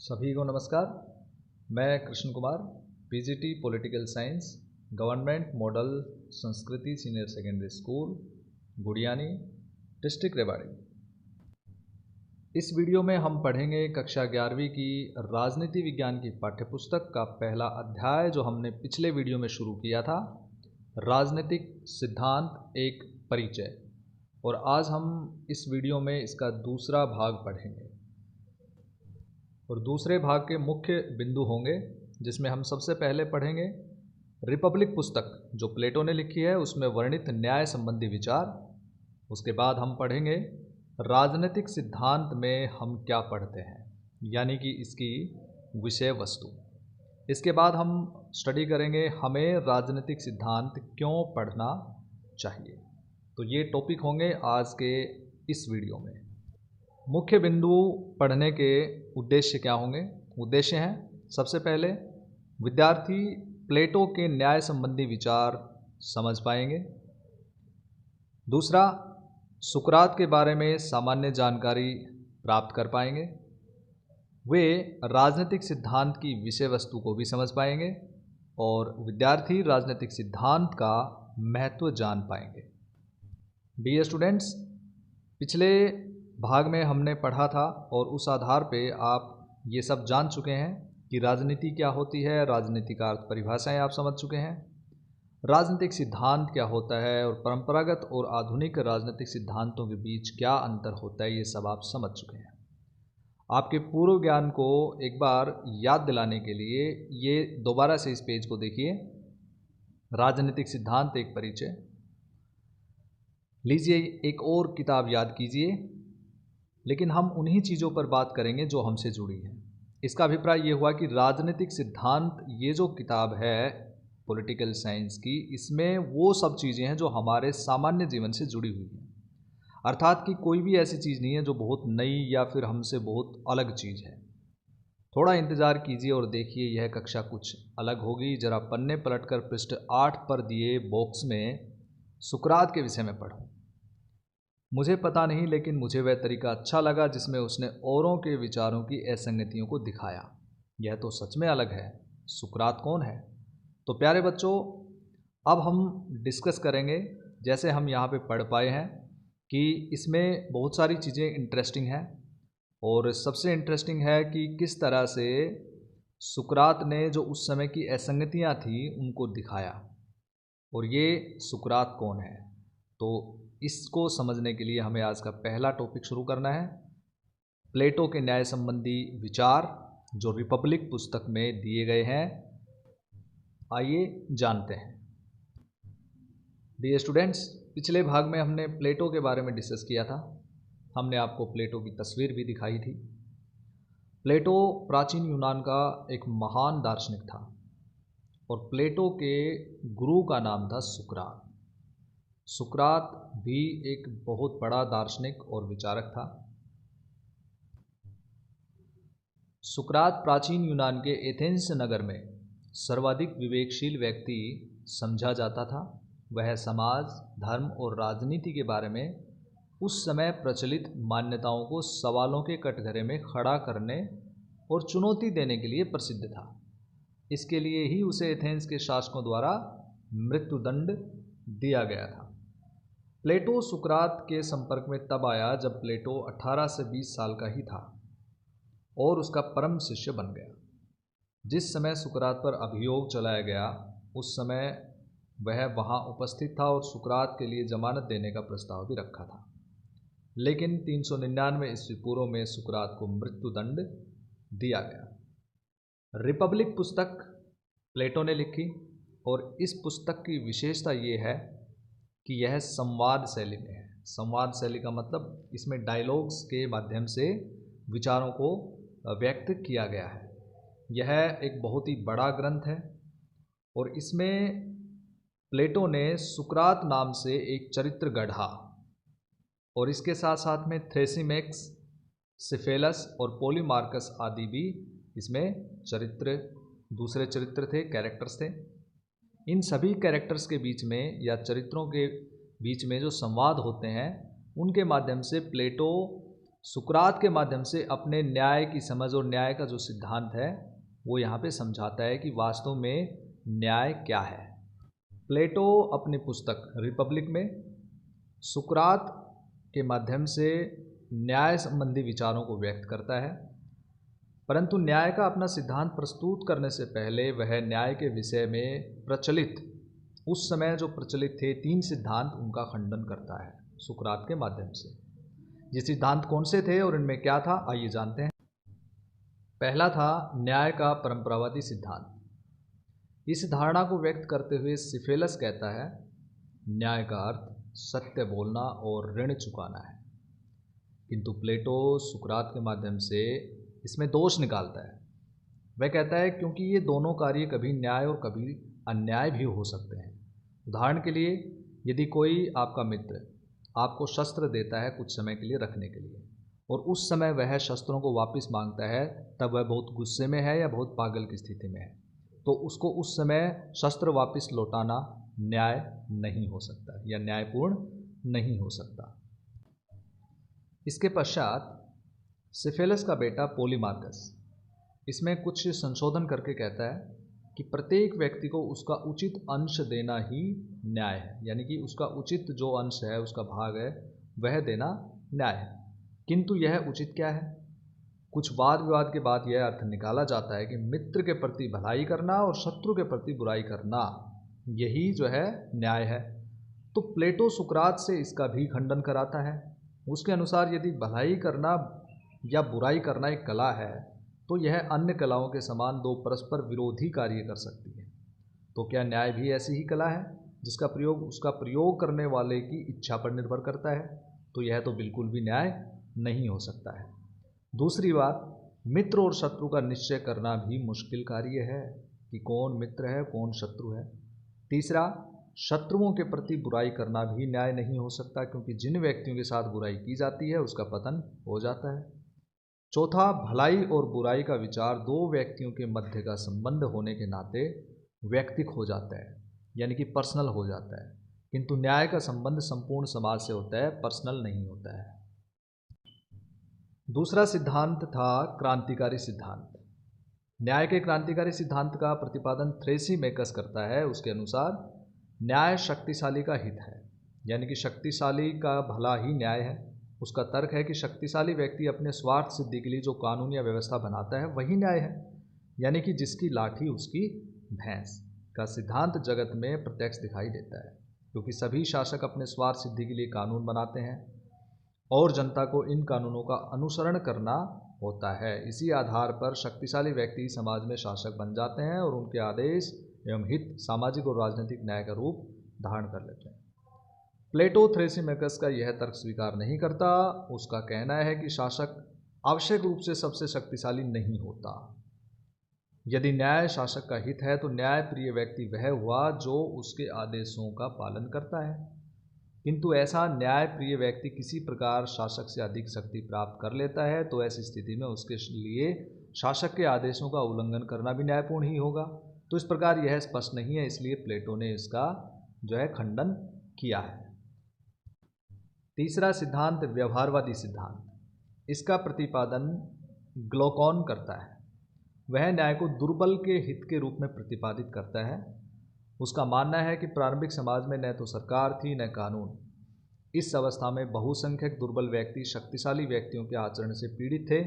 सभी को नमस्कार। मैं Krishna Kumar, PGT political science, government model Sanskriti senior secondary school, Gudiyani, district Rewari. इस वीडियो में हम पढ़ेंगे कक्षा 11वीं की राजनीति विज्ञान की पाठ्यपुस्तक का पहला अध्याय जो हमने पिछले वीडियो में शुरू किया था, राजनीतिक सिद्धांत एक परिचय। और आज हम इस वीडियो में इसका दूसरा भाग पढ़ेंगे और दूसरे भाग के मुख्य बिंदु होंगे जिसमें हम सबसे पहले पढ़ेंगे रिपब्लिक पुस्तक जो प्लेटो ने लिखी है, उसमें वर्णित न्याय संबंधी विचार। उसके बाद हम पढ़ेंगे राजनीतिक सिद्धांत में हम क्या पढ़ते हैं, यानी कि इसकी विषय वस्तु। इसके बाद हम स्टडी करेंगे हमें राजनीतिक सिद्धांत क्यों पढ़ना चाहिए। तो ये टॉपिक होंगे आज के इस वीडियो में। मुख्य बिंदु पढ़ने के उद्देश्य क्या होंगे? उद्देश्य हैं, सबसे पहले विद्यार्थी प्लेटो के न्याय संबंधी विचार समझ पाएंगे। दूसरा, सुकरात के बारे में सामान्य जानकारी प्राप्त कर पाएंगे। वे राजनीतिक सिद्धांत की विषय वस्तु को भी समझ पाएंगे और विद्यार्थी राजनीतिक सिद्धांत का महत्व जान पाएंगे। डियर स्टूडेंट्स, पिछले भाग में हमने पढ़ा था और उस आधार पे आप ये सब जान चुके हैं कि राजनीति क्या होती है, राजनीति का अर्थ परिभाषाएं आप समझ चुके हैं, राजनीतिक सिद्धांत क्या होता है और परंपरागत और आधुनिक राजनीतिक सिद्धांतों के बीच क्या अंतर होता है, ये सब आप समझ चुके हैं। आपके पूर्व ज्ञान को एक बार याद दिलाने के लिए ये दोबारा से इस पेज को देखिए, राजनीतिक सिद्धांत एक परिचय। लीजिए एक और किताब याद कीजिए, लेकिन हम उन्हीं चीज़ों पर बात करेंगे जो हमसे जुड़ी हैं। इसका अभिप्राय ये हुआ कि राजनीतिक सिद्धांत ये जो किताब है पॉलिटिकल साइंस की, इसमें वो सब चीज़ें हैं जो हमारे सामान्य जीवन से जुड़ी हुई हैं। अर्थात कि कोई भी ऐसी चीज़ नहीं है जो बहुत नई या फिर हमसे बहुत अलग चीज़ है। थोड़ा इंतज़ार कीजिए और देखिए यह कक्षा कुछ अलग होगी। ज़रा पन्ने पलटकर पृष्ठ 8 पर दिए बॉक्स में सुकरात के विषय में पढ़ो। मुझे पता नहीं, लेकिन मुझे वह तरीका अच्छा लगा जिसमें उसने औरों के विचारों की असंगतियों को दिखाया। यह तो सच में अलग है। सुकरात कौन है? तो प्यारे बच्चों, अब हम डिस्कस करेंगे, जैसे हम यहाँ पे पढ़ पाए हैं कि इसमें बहुत सारी चीज़ें इंटरेस्टिंग हैं और सबसे इंटरेस्टिंग है कि किस तरह से सुकरात ने जो उस समय की असंगतियाँ थी उनको दिखाया। और ये सुकरात कौन है, तो इसको समझने के लिए हमें आज का पहला टॉपिक शुरू करना है, प्लेटो के न्याय संबंधी विचार जो रिपब्लिक पुस्तक में दिए गए हैं। आइए जानते हैं। डियर स्टूडेंट्स, पिछले भाग में हमने प्लेटो के बारे में डिस्कस किया था। हमने आपको प्लेटो की तस्वीर भी दिखाई थी। प्लेटो प्राचीन यूनान का एक महान दार्शनिक था और प्लेटो के गुरु का नाम था सुकरात। सुकरात भी एक बहुत बड़ा दार्शनिक और विचारक था। सुकरात प्राचीन यूनान के एथेंस नगर में सर्वाधिक विवेकशील व्यक्ति समझा जाता था। वह समाज, धर्म और राजनीति के बारे में उस समय प्रचलित मान्यताओं को सवालों के कटघरे में खड़ा करने और चुनौती देने के लिए प्रसिद्ध था। इसके लिए ही उसे एथेंस के शासकों द्वारा मृत्युदंड दिया गया था। प्लेटो सुकरात के संपर्क में तब आया जब प्लेटो 18 से 20 साल का ही था और उसका परम शिष्य बन गया। जिस समय सुकरात पर अभियोग चलाया गया उस समय वह वहां उपस्थित था और सुकरात के लिए जमानत देने का प्रस्ताव भी रखा था। लेकिन 399 ईस्वी पूर्व में सुकरात को मृत्युदंड दिया गया। रिपब्लिक पुस्तक प्लेटो ने लिखी और इस पुस्तक की विशेषता ये है कि यह संवाद शैली में है। संवाद शैली का मतलब इसमें डायलॉग्स के माध्यम से विचारों को व्यक्त किया गया है। यह एक बहुत ही बड़ा ग्रंथ है और इसमें प्लेटो ने सुकरात नाम से एक चरित्र गढ़ा और इसके साथ साथ में थ्रेसिमेक्स, सिफेलस और पोलीमार्कस आदि भी इसमें दूसरे चरित्र थे, कैरेक्टर्स थे। इन सभी कैरेक्टर्स के बीच में या चरित्रों के बीच में जो संवाद होते हैं उनके माध्यम से प्लेटो सुकरात के माध्यम से अपने न्याय की समझ और न्याय का जो सिद्धांत है वो यहाँ पे समझाता है कि वास्तव में न्याय क्या है। प्लेटो अपनी पुस्तक रिपब्लिक में सुकरात के माध्यम से न्याय संबंधी विचारों को व्यक्त करता है, परंतु न्याय का अपना सिद्धांत प्रस्तुत करने से पहले वह न्याय के विषय में प्रचलित, उस समय जो प्रचलित थे 3 सिद्धांत, उनका खंडन करता है सुकरात के माध्यम से। ये सिद्धांत कौन से थे और इनमें क्या था, आइए जानते हैं। पहला था न्याय का परंपरावादी सिद्धांत। इस धारणा को व्यक्त करते हुए सिफेलस कहता है, न्याय का अर्थ सत्य बोलना और ऋण चुकाना है। किंतु प्लेटो सुकरात के माध्यम से इसमें दोष निकालता है। वह कहता है क्योंकि ये दोनों कार्य कभी न्याय और कभी अन्याय भी हो सकते हैं। उदाहरण के लिए, यदि कोई आपका मित्र आपको शस्त्र देता है कुछ समय के लिए रखने के लिए, और उस समय वह शस्त्रों को वापस मांगता है, तब वह बहुत गुस्से में है या बहुत पागल की स्थिति में है, तो उसको उस समय शस्त्र वापस लौटाना न्याय नहीं हो सकता या न्यायपूर्ण नहीं हो सकता। इसके पश्चात सिफेलस का बेटा पोलीमार्कस इसमें कुछ संशोधन करके कहता है कि प्रत्येक व्यक्ति को उसका उचित अंश देना ही न्याय है, यानी कि उसका उचित जो अंश है, उसका भाग है, वह देना न्याय है। किंतु यह उचित क्या है? कुछ वाद विवाद के बाद यह अर्थ निकाला जाता है कि मित्र के प्रति भलाई करना और शत्रु के प्रति बुराई करना, यही जो है न्याय है। तो प्लेटो सुकरात से इसका भी खंडन कराता है। उसके अनुसार यदि भलाई करना या बुराई करना एक कला है, तो यह अन्य कलाओं के समान 2 परस्पर विरोधी कार्य कर सकती है। तो क्या न्याय भी ऐसी ही कला है जिसका प्रयोग उसका प्रयोग करने वाले की इच्छा पर निर्भर करता है? तो यह तो बिल्कुल भी न्याय नहीं हो सकता है। दूसरी बात, मित्र और शत्रु का निश्चय करना भी मुश्किल कार्य है कि कौन मित्र है कौन शत्रु है। तीसरा, शत्रुओं के प्रति बुराई करना भी न्याय नहीं हो सकता, क्योंकि जिन व्यक्तियों के साथ बुराई की जाती है उसका पतन हो जाता है। चौथा, भलाई और बुराई का विचार 2 व्यक्तियों के मध्य का संबंध होने के नाते व्यक्तिक हो जाता है, यानी कि पर्सनल हो जाता है, किंतु न्याय का संबंध संपूर्ण समाज से होता है, पर्सनल नहीं होता है। दूसरा सिद्धांत था क्रांतिकारी सिद्धांत। न्याय के क्रांतिकारी सिद्धांत का प्रतिपादन थ्रेसीमेकस करता है। उसके अनुसार न्याय शक्तिशाली का हित है, यानी कि शक्तिशाली का भला ही न्याय है। उसका तर्क है कि शक्तिशाली व्यक्ति अपने स्वार्थ सिद्धि के लिए जो कानून या व्यवस्था बनाता है वही न्याय है, यानी कि जिसकी लाठी उसकी भैंस का सिद्धांत जगत में प्रत्यक्ष दिखाई देता है, क्योंकि सभी शासक अपने स्वार्थ सिद्धि के लिए कानून बनाते हैं और जनता को इन कानूनों का अनुसरण करना होता है। इसी आधार पर शक्तिशाली व्यक्ति समाज में शासक बन जाते हैं और उनके आदेश एवं हित सामाजिक और राजनीतिक न्याय का रूप धारण कर लेते हैं। प्लेटो थ्रेसीमेकस का यह तर्क स्वीकार नहीं करता। उसका कहना है कि शासक आवश्यक रूप से सबसे शक्तिशाली नहीं होता। यदि न्याय शासक का हित है तो न्याय प्रिय व्यक्ति वह हुआ जो उसके आदेशों का पालन करता है, किंतु ऐसा न्याय प्रिय व्यक्ति किसी प्रकार शासक से अधिक शक्ति प्राप्त कर लेता है तो ऐसी स्थिति में उसके लिए शासक के आदेशों का उल्लंघन करना भी न्यायपूर्ण ही होगा। तो इस प्रकार यह स्पष्ट नहीं है, इसलिए प्लेटो ने इसका जो है खंडन किया है। तीसरा सिद्धांत व्यवहारवादी सिद्धांत। इसका प्रतिपादन ग्लोकॉन करता है। वह न्याय को दुर्बल के हित के रूप में प्रतिपादित करता है। उसका मानना है कि प्रारंभिक समाज में न तो सरकार थी न कानून। इस अवस्था में बहुसंख्यक दुर्बल व्यक्ति शक्तिशाली व्यक्तियों के आचरण से पीड़ित थे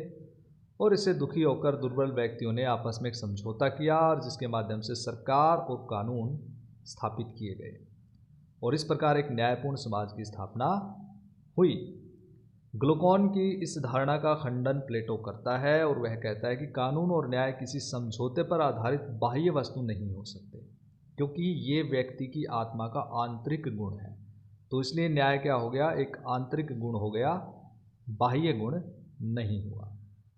और इससे दुखी होकर दुर्बल व्यक्तियों ने आपस में एक समझौता किया और जिसके माध्यम से सरकार और कानून स्थापित किए गए और इस प्रकार एक न्यायपूर्ण समाज की स्थापना हुई। ग्लूकॉन की इस धारणा का खंडन प्लेटो करता है और वह कहता है कि कानून और न्याय किसी समझौते पर आधारित बाह्य वस्तु नहीं हो सकते, क्योंकि ये व्यक्ति की आत्मा का आंतरिक गुण है। तो इसलिए न्याय क्या हो गया, एक आंतरिक गुण हो गया, बाह्य गुण नहीं हुआ।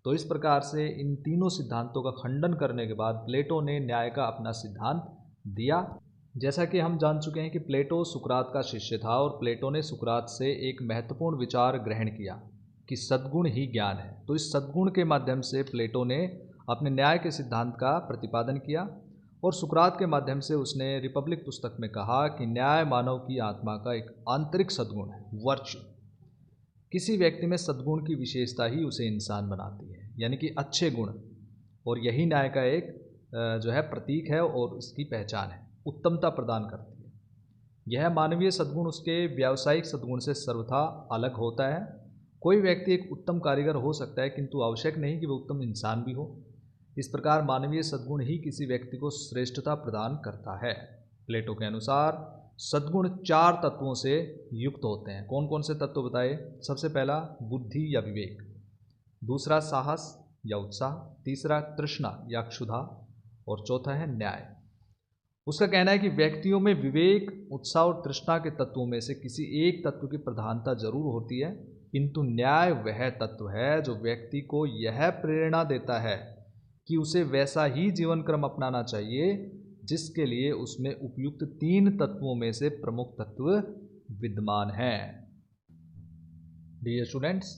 तो इस प्रकार से इन तीनों सिद्धांतों का खंडन करने के बाद प्लेटो ने न्याय का अपना सिद्धांत दिया। जैसा कि हम जान चुके हैं कि प्लेटो सुकरात का शिष्य था और प्लेटो ने सुकरात से एक महत्वपूर्ण विचार ग्रहण किया कि सद्गुण ही ज्ञान है। तो इस सद्गुण के माध्यम से प्लेटो ने अपने न्याय के सिद्धांत का प्रतिपादन किया और सुकरात के माध्यम से उसने रिपब्लिक पुस्तक में कहा कि न्याय मानव की आत्मा का एक आंतरिक सद्गुण है, वर्च्यू, किसी व्यक्ति में सद्गुण की विशेषता ही उसे इंसान बनाती है, यानी कि अच्छे गुण, और यही न्याय का एक जो है प्रतीक है और उसकी पहचान है, उत्तमता प्रदान करती है। यह मानवीय सद्गुण उसके व्यावसायिक सद्गुण से सर्वथा अलग होता है। कोई व्यक्ति एक उत्तम कारीगर हो सकता है, किंतु आवश्यक नहीं कि वह उत्तम इंसान भी हो। इस प्रकार मानवीय सद्गुण ही किसी व्यक्ति को श्रेष्ठता प्रदान करता है। प्लेटो के अनुसार सद्गुण 4 तत्वों से युक्त होते हैं। कौन कौन से तत्व बताए? सबसे पहला बुद्धि या विवेक, दूसरा साहस या उत्साह, तीसरा तृष्णा या क्षुधा, और चौथा है न्याय। उसका कहना है कि व्यक्तियों में विवेक, उत्साह और तृष्णा के तत्वों में से किसी एक तत्व की प्रधानता जरूर होती है, किंतु न्याय वह तत्व है जो व्यक्ति को यह प्रेरणा देता है कि उसे वैसा ही जीवन क्रम अपनाना चाहिए जिसके लिए उसमें उपयुक्त 3 तत्वों में से प्रमुख तत्व विद्यमान हैं। डियर स्टूडेंट्स,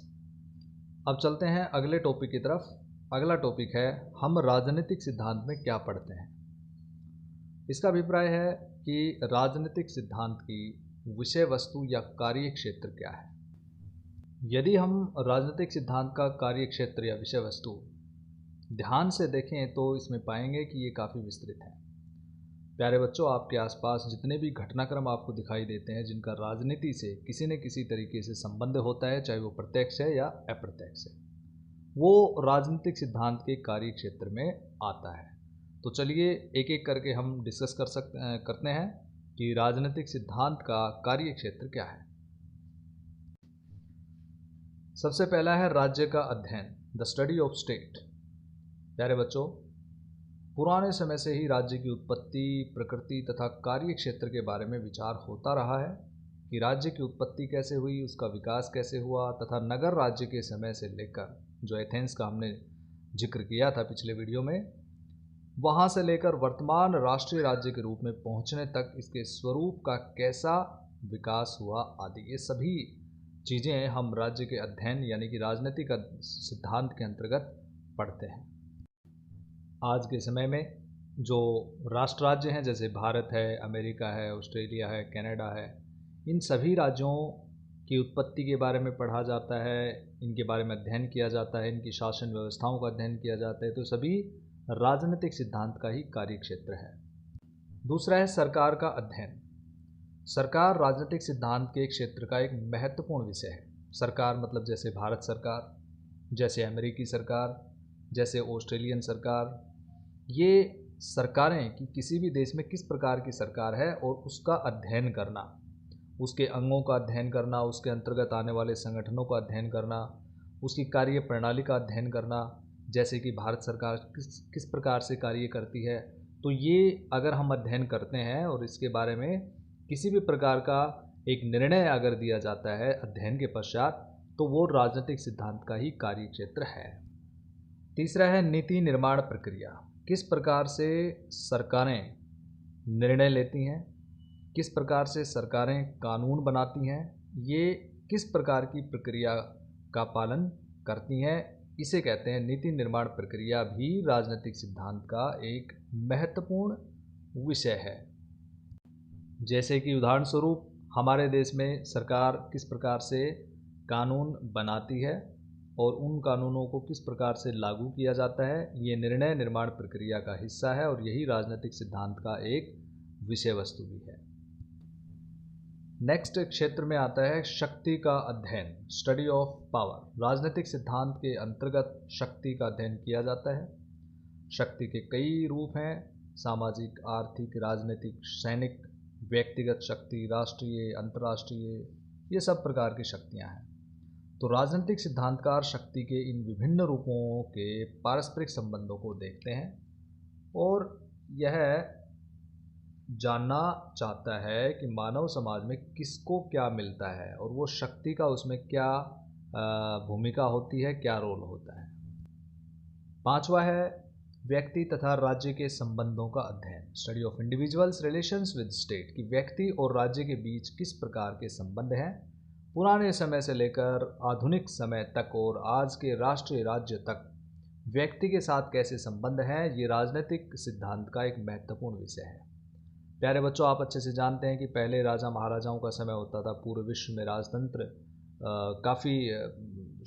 अब चलते हैं अगले टॉपिक की तरफ। अगला टॉपिक है हम राजनीतिक सिद्धांत में क्या पढ़ते हैं। इसका अभिप्राय है कि राजनीतिक सिद्धांत की विषय वस्तु या कार्य क्षेत्र क्या है। यदि हम राजनीतिक सिद्धांत का कार्य क्षेत्र या विषय वस्तु ध्यान से देखें तो इसमें पाएंगे कि ये काफ़ी विस्तृत है। प्यारे बच्चों, आपके आसपास जितने भी घटनाक्रम आपको दिखाई देते हैं जिनका राजनीति से किसी न किसी तरीके से संबंध होता है, चाहे वो प्रत्यक्ष है या अप्रत्यक्ष है, वो राजनीतिक सिद्धांत के कार्य क्षेत्र में आता है। तो चलिए एक एक करके हम डिस्कस करते हैं कि राजनीतिक सिद्धांत का कार्य क्षेत्र क्या है। सबसे पहला है राज्य का अध्ययन, द स्टडी ऑफ स्टेट। प्यारे बच्चों, पुराने समय से ही राज्य की उत्पत्ति, प्रकृति तथा कार्य क्षेत्र के बारे में विचार होता रहा है कि राज्य की उत्पत्ति कैसे हुई, उसका विकास कैसे हुआ, तथा नगर राज्य के समय से लेकर, जो एथेंस का हमने जिक्र किया था पिछले वीडियो में, वहाँ से लेकर वर्तमान राष्ट्रीय राज्य के रूप में पहुँचने तक इसके स्वरूप का कैसा विकास हुआ आदि, ये सभी चीज़ें हम राज्य के अध्ययन यानी कि राजनीतिक सिद्धांत के अंतर्गत पढ़ते हैं। आज के समय में जो राष्ट्र राज्य हैं, जैसे भारत है, अमेरिका है, ऑस्ट्रेलिया है, कनाडा है, इन सभी राज्यों की उत्पत्ति के बारे में पढ़ा जाता है, इनके बारे में अध्ययन किया जाता है, इनकी शासन व्यवस्थाओं का अध्ययन किया जाता है। तो सभी राजनीतिक सिद्धांत का ही कार्य क्षेत्र है। दूसरा है सरकार का अध्ययन। सरकार राजनीतिक सिद्धांत के क्षेत्र का एक महत्वपूर्ण विषय है। सरकार मतलब जैसे भारत सरकार, जैसे अमेरिकी सरकार, जैसे ऑस्ट्रेलियन सरकार, ये सरकारें कि किसी भी देश में किस प्रकार की सरकार है और उसका अध्ययन करना, उसके अंगों का अध्ययन करना, उसके अंतर्गत आने वाले संगठनों का अध्ययन करना, उसकी कार्य प्रणाली का अध्ययन करना, जैसे कि भारत सरकार किस प्रकार से कार्य करती है। तो ये अगर हम अध्ययन करते हैं और इसके बारे में किसी भी प्रकार का एक निर्णय अगर दिया जाता है अध्ययन के पश्चात, तो वो राजनीतिक सिद्धांत का ही कार्य क्षेत्र है। तीसरा है नीति निर्माण प्रक्रिया। किस प्रकार से सरकारें निर्णय लेती हैं, किस प्रकार से सरकारें कानून बनाती हैं, ये किस प्रकार की प्रक्रिया का पालन करती हैं, इसे कहते हैं नीति निर्माण प्रक्रिया। भी राजनीतिक सिद्धांत का एक महत्वपूर्ण विषय है। जैसे कि उदाहरण स्वरूप हमारे देश में सरकार किस प्रकार से कानून बनाती है और उन कानूनों को किस प्रकार से लागू किया जाता है, ये निर्णय निर्माण प्रक्रिया का हिस्सा है और यही राजनीतिक सिद्धांत का एक विषय वस्तु भी है। नेक्स्ट क्षेत्र में आता है शक्ति का अध्ययन, स्टडी ऑफ पावर। राजनीतिक सिद्धांत के अंतर्गत शक्ति का अध्ययन किया जाता है। शक्ति के कई रूप हैं, सामाजिक, आर्थिक, राजनीतिक, सैनिक, व्यक्तिगत शक्ति, राष्ट्रीय, अंतर्राष्ट्रीय, ये सब प्रकार की शक्तियाँ हैं। तो राजनीतिक सिद्धांतकार शक्ति के इन विभिन्न रूपों के पारस्परिक संबंधों को देखते हैं और यह जानना चाहता है कि मानव समाज में किसको क्या मिलता है और वो शक्ति का उसमें क्या भूमिका होती है, क्या रोल होता है। पांचवा है व्यक्ति तथा राज्य के संबंधों का अध्ययन, study of individuals relations with state, कि व्यक्ति और राज्य के बीच किस प्रकार के संबंध हैं पुराने समय से लेकर आधुनिक समय तक और आज के राष्ट्रीय राज्य तक व्यक्ति के साथ कैसे संबंध हैं। ये राजनीतिक सिद्धांत का एक महत्वपूर्ण विषय है। प्यारे बच्चों, आप अच्छे से जानते हैं कि पहले राजा महाराजाओं का समय होता था, पूरे विश्व में राजतंत्र काफ़ी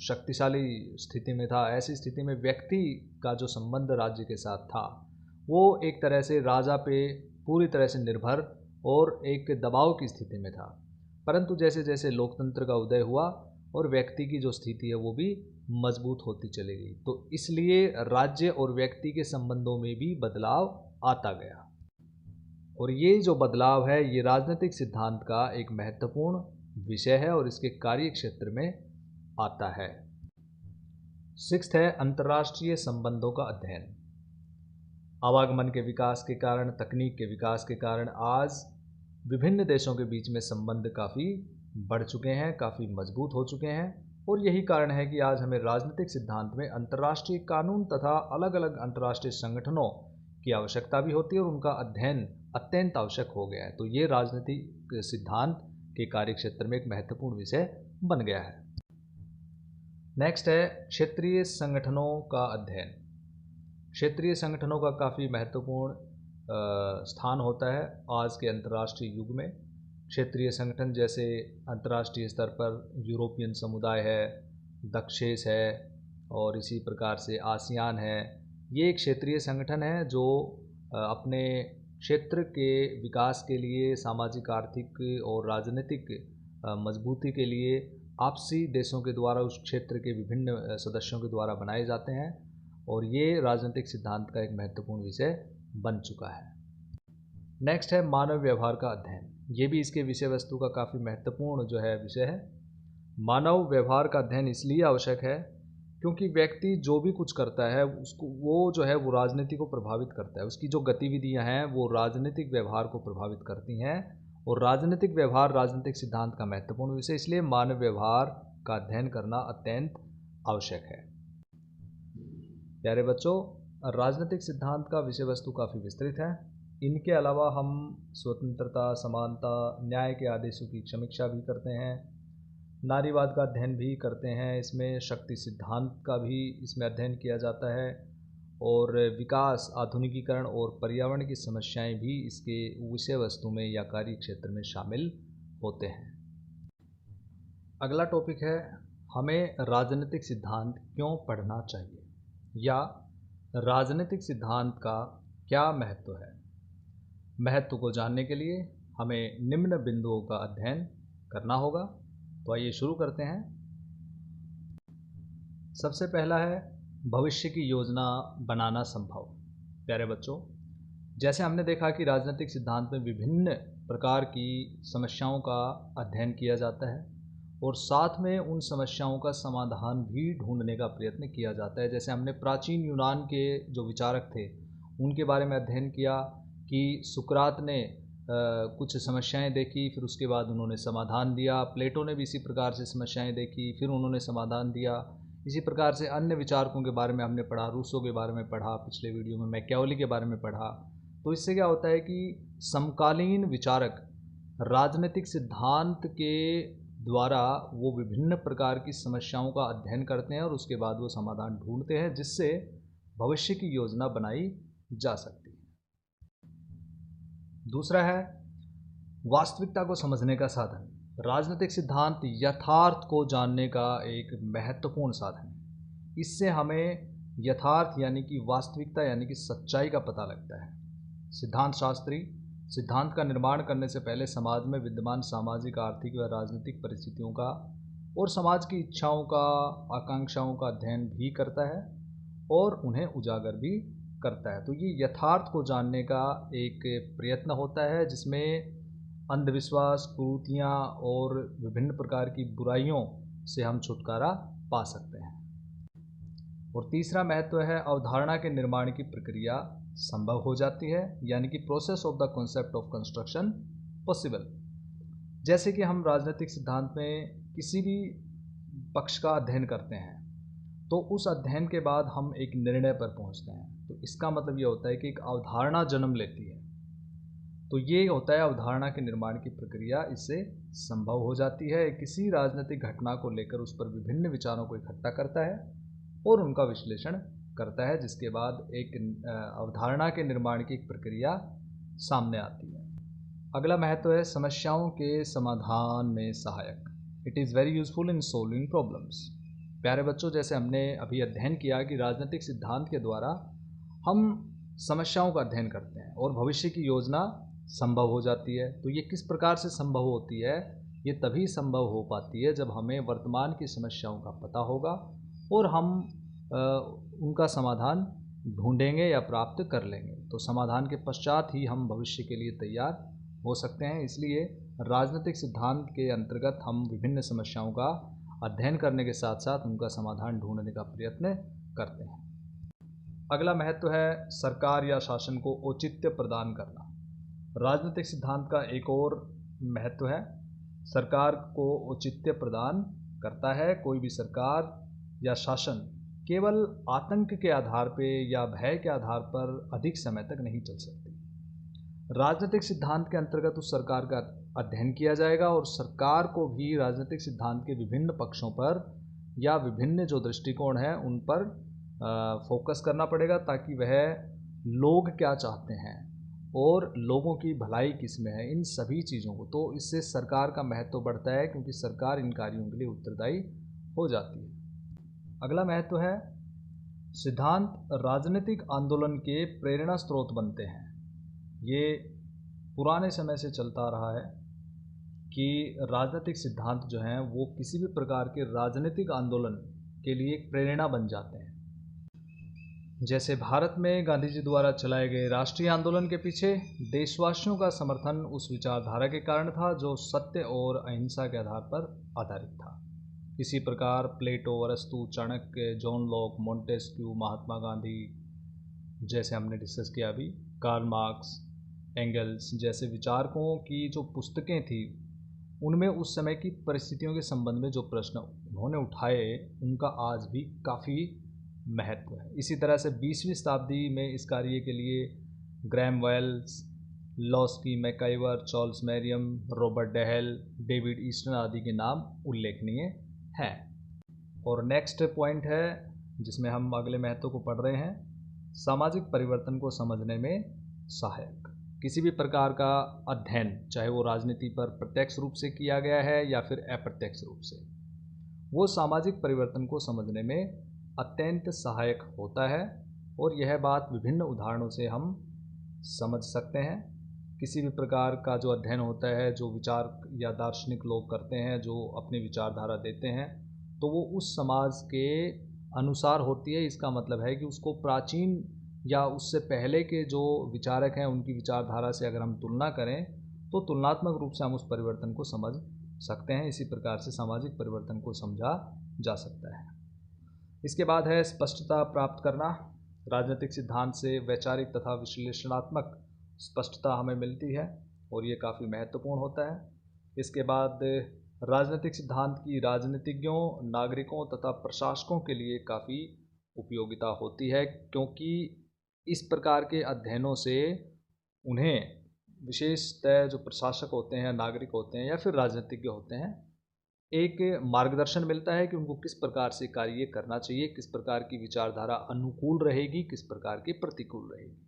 शक्तिशाली स्थिति में था। ऐसी स्थिति में व्यक्ति का जो संबंध राज्य के साथ था वो एक तरह से राजा पे पूरी तरह से निर्भर और एक दबाव की स्थिति में था। परंतु जैसे जैसे लोकतंत्र का उदय हुआ और व्यक्ति की जो स्थिति है वो भी मजबूत होती चली गई, तो इसलिए राज्य और व्यक्ति के संबंधों में भी बदलाव आता गया। और ये जो बदलाव है ये राजनीतिक सिद्धांत का एक महत्वपूर्ण विषय है और इसके कार्य क्षेत्र में आता है। सिक्स्थ है अंतर्राष्ट्रीय संबंधों का अध्ययन। आवागमन के विकास के कारण, तकनीक के विकास के कारण आज विभिन्न देशों के बीच में संबंध काफ़ी बढ़ चुके हैं, काफ़ी मजबूत हो चुके हैं। और यही कारण है कि आज हमें राजनीतिक सिद्धांत में अंतर्राष्ट्रीय कानून तथा अलग अलग अंतर्राष्ट्रीय संगठनों की आवश्यकता भी होती है और उनका अध्ययन अत्यंत आवश्यक हो गया है। तो ये राजनीतिक सिद्धांत के कार्यक्षेत्र में एक महत्वपूर्ण विषय बन गया है। नेक्स्ट है क्षेत्रीय संगठनों का अध्ययन। क्षेत्रीय संगठनों का काफ़ी महत्वपूर्ण स्थान होता है आज के अंतर्राष्ट्रीय युग में। क्षेत्रीय संगठन जैसे अंतर्राष्ट्रीय स्तर पर यूरोपियन समुदाय है, दक्षेस है और इसी प्रकार से आसियान है। ये एक क्षेत्रीय संगठन है जो अपने क्षेत्र के विकास के लिए, सामाजिक, आर्थिक और राजनीतिक मजबूती के लिए आपसी देशों के द्वारा उस क्षेत्र के विभिन्न सदस्यों के द्वारा बनाए जाते हैं और ये राजनीतिक सिद्धांत का एक महत्वपूर्ण विषय बन चुका है। नेक्स्ट है मानव व्यवहार का अध्ययन। ये भी इसके विषय वस्तु का काफ़ी महत्वपूर्ण जो है विषय है। मानव व्यवहार का अध्ययन इसलिए आवश्यक है क्योंकि व्यक्ति जो भी कुछ करता है उसको वो जो है वो राजनीति को प्रभावित करता है। उसकी जो गतिविधियां हैं वो राजनीतिक व्यवहार को प्रभावित करती हैं और राजनीतिक व्यवहार राजनीतिक सिद्धांत का महत्वपूर्ण विषय, इसलिए मानव व्यवहार का अध्ययन करना अत्यंत आवश्यक है। प्यारे बच्चों, राजनीतिक सिद्धांत का विषय वस्तु काफ़ी विस्तृत है। इनके अलावा हम स्वतंत्रता, समानता, न्याय के आदेशों की समीक्षा भी करते हैं, नारीवाद का अध्ययन भी करते हैं, इसमें शक्ति सिद्धांत का भी इसमें अध्ययन किया जाता है और विकास, आधुनिकीकरण और पर्यावरण की समस्याएं भी इसके विषय वस्तु में या कार्य क्षेत्र में शामिल होते हैं। अगला टॉपिक है हमें राजनीतिक सिद्धांत क्यों पढ़ना चाहिए या राजनीतिक सिद्धांत का क्या महत्व है। महत्व को जानने के लिए हमें निम्न बिंदुओं का अध्ययन करना होगा। तो आइए शुरू करते हैं। सबसे पहला है भविष्य की योजना बनाना संभव। प्यारे बच्चों, जैसे हमने देखा कि राजनीतिक सिद्धांत में विभिन्न प्रकार की समस्याओं का अध्ययन किया जाता है और साथ में उन समस्याओं का समाधान भी ढूंढने का प्रयत्न किया जाता है। जैसे हमने प्राचीन यूनान के जो विचारक थे उनके बारे में अध्ययन किया कि सुकरात ने कुछ समस्याएं देखी, फिर उसके बाद उन्होंने समाधान दिया। प्लेटो ने भी इसी प्रकार से समस्याएं देखी, फिर उन्होंने समाधान दिया। इसी प्रकार से अन्य विचारकों के बारे में हमने पढ़ा, रूसो के बारे में पढ़ा, पिछले वीडियो में मैकियावेली के बारे में पढ़ा। तो इससे क्या होता है कि समकालीन विचारक राजनीतिक सिद्धांत के द्वारा वो विभिन्न प्रकार की समस्याओं का अध्ययन करते हैं और उसके बाद वो समाधान ढूंढते हैं जिससे भविष्य की योजना बनाई जा सकती है। दूसरा है वास्तविकता को समझने का साधन। राजनीतिक सिद्धांत यथार्थ को जानने का एक महत्वपूर्ण साधन है। इससे हमें यथार्थ यानी कि वास्तविकता यानी कि सच्चाई का पता लगता है। सिद्धांत शास्त्री सिद्धांत का निर्माण करने से पहले समाज में विद्यमान सामाजिक, आर्थिक व राजनीतिक परिस्थितियों का और समाज की इच्छाओं का, आकांक्षाओं का अध्ययन भी करता है और उन्हें उजागर भी करता है। तो ये यथार्थ को जानने का एक प्रयत्न होता है जिसमें अंधविश्वास, कुरीतियाँ और विभिन्न प्रकार की बुराइयों से हम छुटकारा पा सकते हैं। और तीसरा महत्व है अवधारणा के निर्माण की प्रक्रिया संभव हो जाती है, यानी कि process of the concept of construction possible. जैसे कि हम राजनीतिक सिद्धांत में किसी भी पक्ष का अध्ययन करते हैं तो उस अध्ययन के बाद हम एक निर्णय पर पहुंचते हैं। तो इसका मतलब ये होता है कि एक अवधारणा जन्म लेती है। तो ये होता है अवधारणा के निर्माण की प्रक्रिया, इससे संभव हो जाती है। किसी राजनीतिक घटना को लेकर उस पर विभिन्न विचारों को इकट्ठा करता है और उनका विश्लेषण करता है, जिसके बाद एक अवधारणा के निर्माण की एक प्रक्रिया सामने आती है। अगला महत्व है समस्याओं के समाधान में सहायक। It is very useful in solving problems. प्यारे बच्चों, जैसे हमने अभी अध्ययन किया कि राजनीतिक सिद्धांत के द्वारा हम समस्याओं का अध्ययन करते हैं और भविष्य की योजना संभव हो जाती है। तो ये किस प्रकार से संभव होती है? ये तभी संभव हो पाती है जब हमें वर्तमान की समस्याओं का पता होगा और हम उनका समाधान ढूंढेंगे या प्राप्त कर लेंगे। तो समाधान के पश्चात ही हम भविष्य के लिए तैयार हो सकते हैं। इसलिए राजनीतिक सिद्धांत के अंतर्गत हम विभिन्न समस्याओं का अध्ययन करने के साथ साथ उनका समाधान ढूंढने का प्रयत्न करते हैं। अगला महत्व है सरकार या शासन को औचित्य प्रदान करना। राजनीतिक सिद्धांत का एक और महत्व है, सरकार को औचित्य प्रदान करता है। कोई भी सरकार या शासन केवल आतंक के आधार पे या भय के आधार पर अधिक समय तक नहीं चल सकती। राजनीतिक सिद्धांत के अंतर्गत उस सरकार का अध्ययन किया जाएगा और सरकार को भी राजनीतिक सिद्धांत के विभिन्न पक्षों पर या विभिन्न जो दृष्टिकोण हैं उन पर फोकस करना पड़ेगा, ताकि वह लोग क्या चाहते हैं और लोगों की भलाई किस में है, इन सभी चीज़ों को। तो इससे सरकार का महत्व बढ़ता है, क्योंकि सरकार इन कार्यों के लिए उत्तरदायी हो जाती है। अगला महत्व है सिद्धांत राजनीतिक आंदोलन के प्रेरणा स्रोत बनते हैं। ये पुराने समय से चलता रहा है कि राजनीतिक सिद्धांत जो हैं वो किसी भी प्रकार के राजनीतिक आंदोलन के लिए एक प्रेरणा बन जाते हैं। जैसे भारत में गांधी जी द्वारा चलाए गए राष्ट्रीय आंदोलन के पीछे देशवासियों का समर्थन उस विचारधारा के कारण था जो सत्य और अहिंसा के आधार पर आधारित था। इसी प्रकार प्लेटो, अरस्तु, Chanakya, John Locke, Montesquieu, Mahatma Gandhi, जैसे हमने डिस्कस किया अभी, कार्ल मार्क्स, एंगल्स जैसे विचारकों की जो पुस्तकें थी उनमें उस समय की परिस्थितियों के संबंध में जो प्रश्न उन्होंने उठाए उनका आज भी काफ़ी महत्व है। इसी तरह से 20वीं शताब्दी में इस कार्य के लिए Graham Wallas, Laski, MacIver, Charles Merriam, Robert Dahl, David Easton आदि के नाम उल्लेखनीय हैं। और नेक्स्ट पॉइंट है जिसमें हम अगले महत्व को पढ़ रहे हैं, सामाजिक परिवर्तन को समझने में सहायक। किसी भी प्रकार का अध्ययन, चाहे वो राजनीति पर प्रत्यक्ष रूप से किया गया है या फिर अप्रत्यक्ष रूप से, वो सामाजिक परिवर्तन को समझने में अत्यंत सहायक होता है। और यह बात विभिन्न उदाहरणों से हम समझ सकते हैं। किसी भी प्रकार का जो अध्ययन होता है, जो विचार या दार्शनिक लोग करते हैं, जो अपनी विचारधारा देते हैं, तो वो उस समाज के अनुसार होती है। इसका मतलब है कि उसको प्राचीन या उससे पहले के जो विचारक हैं उनकी विचारधारा से अगर हम तुलना करें तो तुलनात्मक रूप से हम उस परिवर्तन को समझ सकते हैं। इसी प्रकार से सामाजिक परिवर्तन को समझा जा सकता है। इसके बाद है स्पष्टता प्राप्त करना। राजनीतिक सिद्धांत से वैचारिक तथा विश्लेषणात्मक स्पष्टता हमें मिलती है और ये काफ़ी महत्वपूर्ण होता है। इसके बाद राजनीतिक सिद्धांत की राजनीतिज्ञों, नागरिकों तथा प्रशासकों के लिए काफ़ी उपयोगिता होती है, क्योंकि इस प्रकार के अध्ययनों से उन्हें विशेषतः जो प्रशासक होते हैं, नागरिक होते हैं या फिर राजनीतिज्ञ होते हैं, एक मार्गदर्शन मिलता है कि उनको किस प्रकार से कार्य करना चाहिए, किस प्रकार की विचारधारा अनुकूल रहेगी, किस प्रकार की प्रतिकूल रहेगी।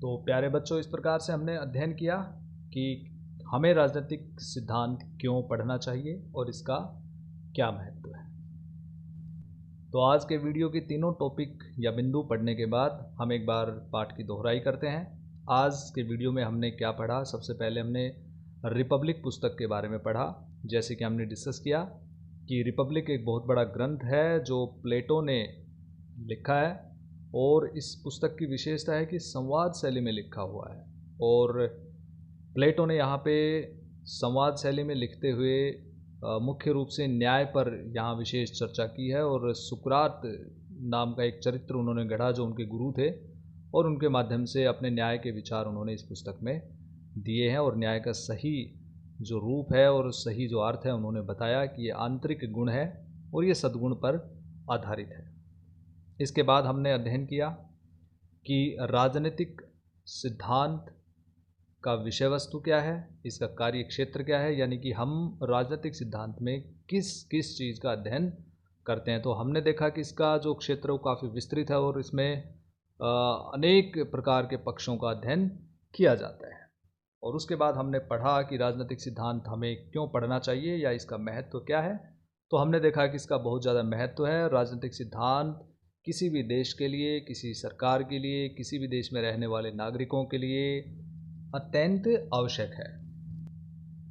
तो प्यारे बच्चों, इस प्रकार से हमने अध्ययन किया कि हमें राजनीतिक सिद्धांत क्यों पढ़ना चाहिए और इसका क्या महत्व है। तो आज के वीडियो की तीनों टॉपिक या बिंदु पढ़ने के बाद हम एक बार पाठ की दोहराई करते हैं। आज के वीडियो में हमने क्या पढ़ा? सबसे पहले हमने रिपब्लिक पुस्तक के बारे में पढ़ा। जैसे कि हमने डिस्कस किया कि रिपब्लिक एक बहुत बड़ा ग्रंथ है जो प्लेटो ने लिखा है और इस पुस्तक की विशेषता है कि संवाद शैली में लिखा हुआ है। और प्लेटो ने यहाँ पे संवाद शैली में लिखते हुए मुख्य रूप से न्याय पर यहाँ विशेष चर्चा की है और सुकरात नाम का एक चरित्र उन्होंने गढ़ा जो उनके गुरु थे और उनके माध्यम से अपने न्याय के विचार उन्होंने इस पुस्तक में दिए हैं और न्याय का सही जो रूप है और सही जो अर्थ है उन्होंने बताया कि ये आंतरिक गुण है और ये सद्गुण पर आधारित है। इसके बाद हमने अध्ययन किया कि राजनीतिक सिद्धांत का विषय वस्तु क्या है, इसका कार्य क्षेत्र क्या है, यानी कि हम राजनीतिक सिद्धांत में किस किस चीज़ का अध्ययन करते हैं। तो हमने देखा कि इसका जो क्षेत्र वो काफ़ी विस्तृत है और इसमें अनेक प्रकार के पक्षों का अध्ययन किया जाता है। और उसके बाद हमने पढ़ा कि राजनीतिक सिद्धांत हमें क्यों पढ़ना चाहिए या इसका महत्व क्या है। तो हमने देखा कि इसका बहुत ज़्यादा महत्व है। राजनीतिक सिद्धांत किसी भी देश के लिए, किसी सरकार के लिए, किसी भी देश में रहने वाले नागरिकों के लिए अत्यंत आवश्यक है।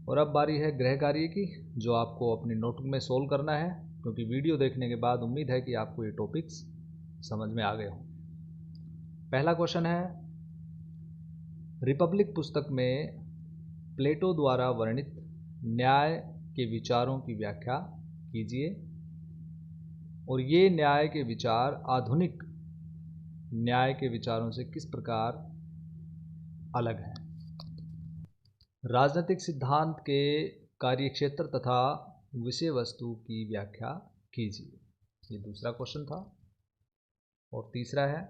और अब बारी है गृह कार्य की, जो आपको अपनी नोटबुक में सोल्व करना है, क्योंकि वीडियो देखने के बाद उम्मीद है कि आपको ये टॉपिक्स समझ में आ गए हों। पहला क्वेश्चन है, रिपब्लिक पुस्तक में प्लेटो द्वारा वर्णित न्याय के विचारों की व्याख्या कीजिए और ये न्याय के विचार आधुनिक न्याय के विचारों से किस प्रकार अलग हैं। राजनीतिक सिद्धांत के कार्यक्षेत्र तथा विषय वस्तु की व्याख्या कीजिए, ये दूसरा क्वेश्चन था। और तीसरा है,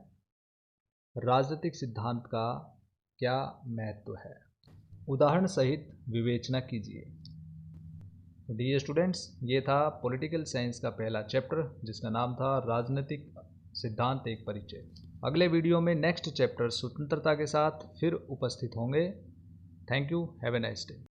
राजनीतिक सिद्धांत का क्या महत्व है, उदाहरण सहित विवेचना कीजिए। डियर स्टूडेंट्स, ये था पॉलिटिकल साइंस का पहला चैप्टर जिसका नाम था राजनीतिक सिद्धांत एक परिचय। अगले वीडियो में नेक्स्ट चैप्टर स्वतंत्रता के साथ फिर उपस्थित होंगे। Thank you, have a nice day.